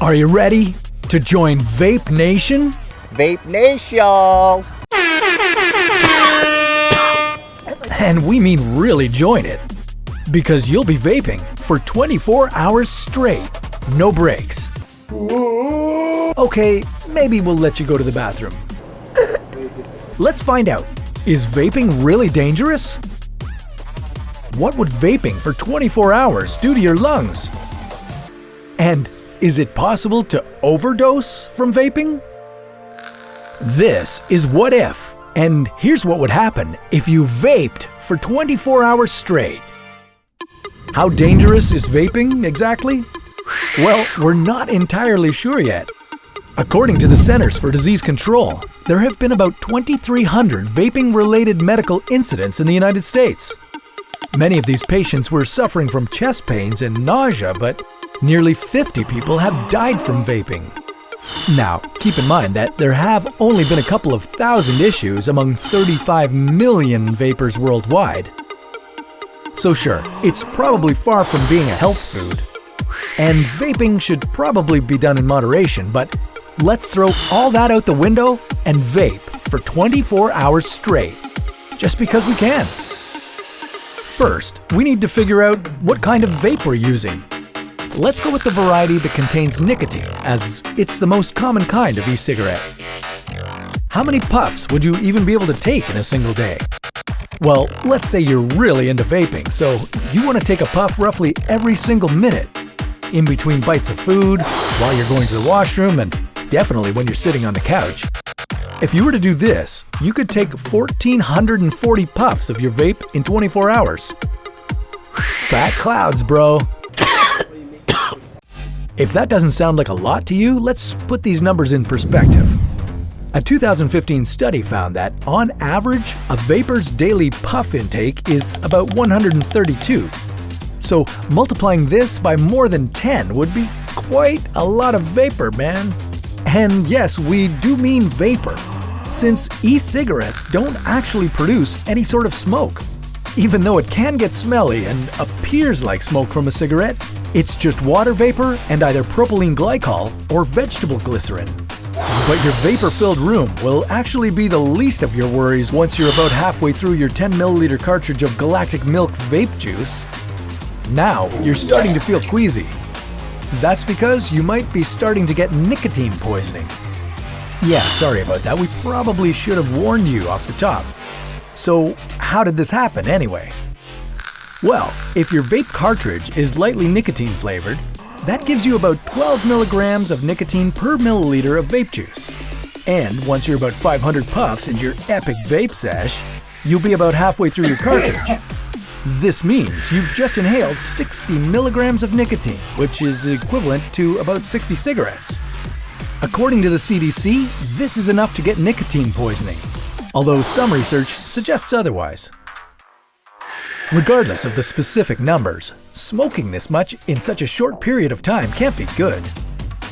Are you ready to join Vape Nation? Vape Nation! And we mean really join it. Because you'll be vaping for 24 hours straight. No breaks. Okay, maybe we'll let you go to the bathroom. Let's find out. Is vaping really dangerous? What would vaping for 24 hours do to your lungs? And is it possible to overdose from vaping? This is What If, and here's what would happen if you vaped for 24 hours straight. How dangerous is vaping exactly? Well, we're not entirely sure yet. According to the Centers for Disease Control, there have been about 2,300 vaping-related medical incidents in the United States. Many of these patients were suffering from chest pains and nausea, but nearly 50 people have died from vaping. Now, keep in mind that there have only been a couple of thousand issues among 35 million vapers worldwide. So sure, it's probably far from being a health food. And vaping should probably be done in moderation, but let's throw all that out the window and vape for 24 hours straight, just because we can. First, we need to figure out what kind of vape we're using. Let's go with the variety that contains nicotine, as it's the most common kind of e-cigarette. How many puffs would you even be able to take in a single day? Well, let's say you're really into vaping, so you want to take a puff roughly every single minute, in between bites of food, while you're going to the washroom, and definitely when you're sitting on the couch. If you were to do this, you could take 1,440 puffs of your vape in 24 hours. Fat clouds, bro. If that doesn't sound like a lot to you, let's put these numbers in perspective. A 2015 study found that, on average, a vapor's daily puff intake is about 132. So multiplying this by more than 10 would be quite a lot of vapor, man. And yes, we do mean vapor, since e-cigarettes don't actually produce any sort of smoke. Even though it can get smelly and appears like smoke from a cigarette, it's just water vapor and either propylene glycol or vegetable glycerin. But your vapor-filled room will actually be the least of your worries once you're about halfway through your 10 milliliter cartridge of Galactic Milk vape juice. Now you're starting to feel queasy. That's because you might be starting to get nicotine poisoning. Yeah, sorry about that. We probably should have warned you off the top. So how did this happen anyway? Well, if your vape cartridge is lightly nicotine flavored, that gives you about 12 milligrams of nicotine per milliliter of vape juice. And once you're about 500 puffs into your epic vape sesh, you'll be about halfway through your cartridge. This means you've just inhaled 60 milligrams of nicotine, which is equivalent to about 60 cigarettes. According to the CDC, this is enough to get nicotine poisoning, although some research suggests otherwise. Regardless of the specific numbers, smoking this much in such a short period of time can't be good,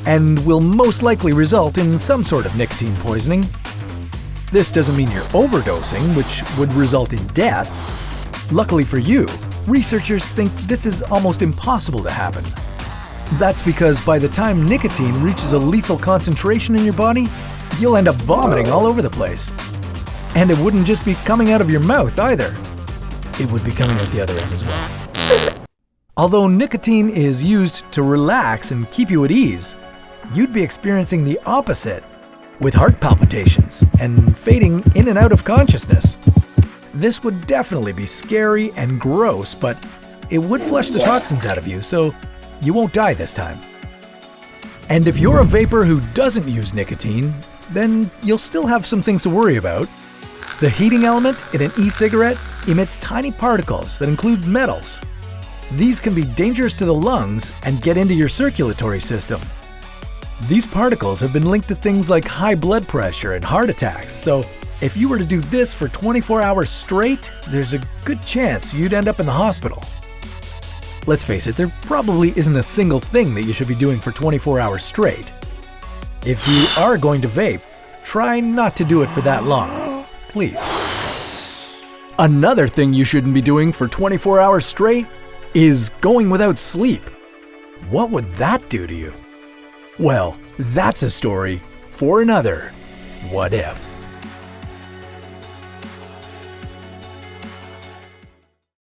and will most likely result in some sort of nicotine poisoning. This doesn't mean you're overdosing, which would result in death. Luckily for you, researchers think this is almost impossible to happen. That's because by the time nicotine reaches a lethal concentration in your body, you'll end up vomiting all over the place. And it wouldn't just be coming out of your mouth either. It would be coming out the other end as well. Although nicotine is used to relax and keep you at ease, you'd be experiencing the opposite, with heart palpitations and fading in and out of consciousness. This would definitely be scary and gross, but it would flush the toxins out of you, so you won't die this time. And if you're a vapor who doesn't use nicotine, then you'll still have some things to worry about. The heating element in an e-cigarette emits tiny particles that include metals. These can be dangerous to the lungs and get into your circulatory system. These particles have been linked to things like high blood pressure and heart attacks, so if you were to do this for 24 hours straight, there's a good chance you'd end up in the hospital. Let's face it, there probably isn't a single thing that you should be doing for 24 hours straight. If you are going to vape, try not to do it for that long, please. Another thing you shouldn't be doing for 24 hours straight is going without sleep. What would that do to you? Well, that's a story for another What If.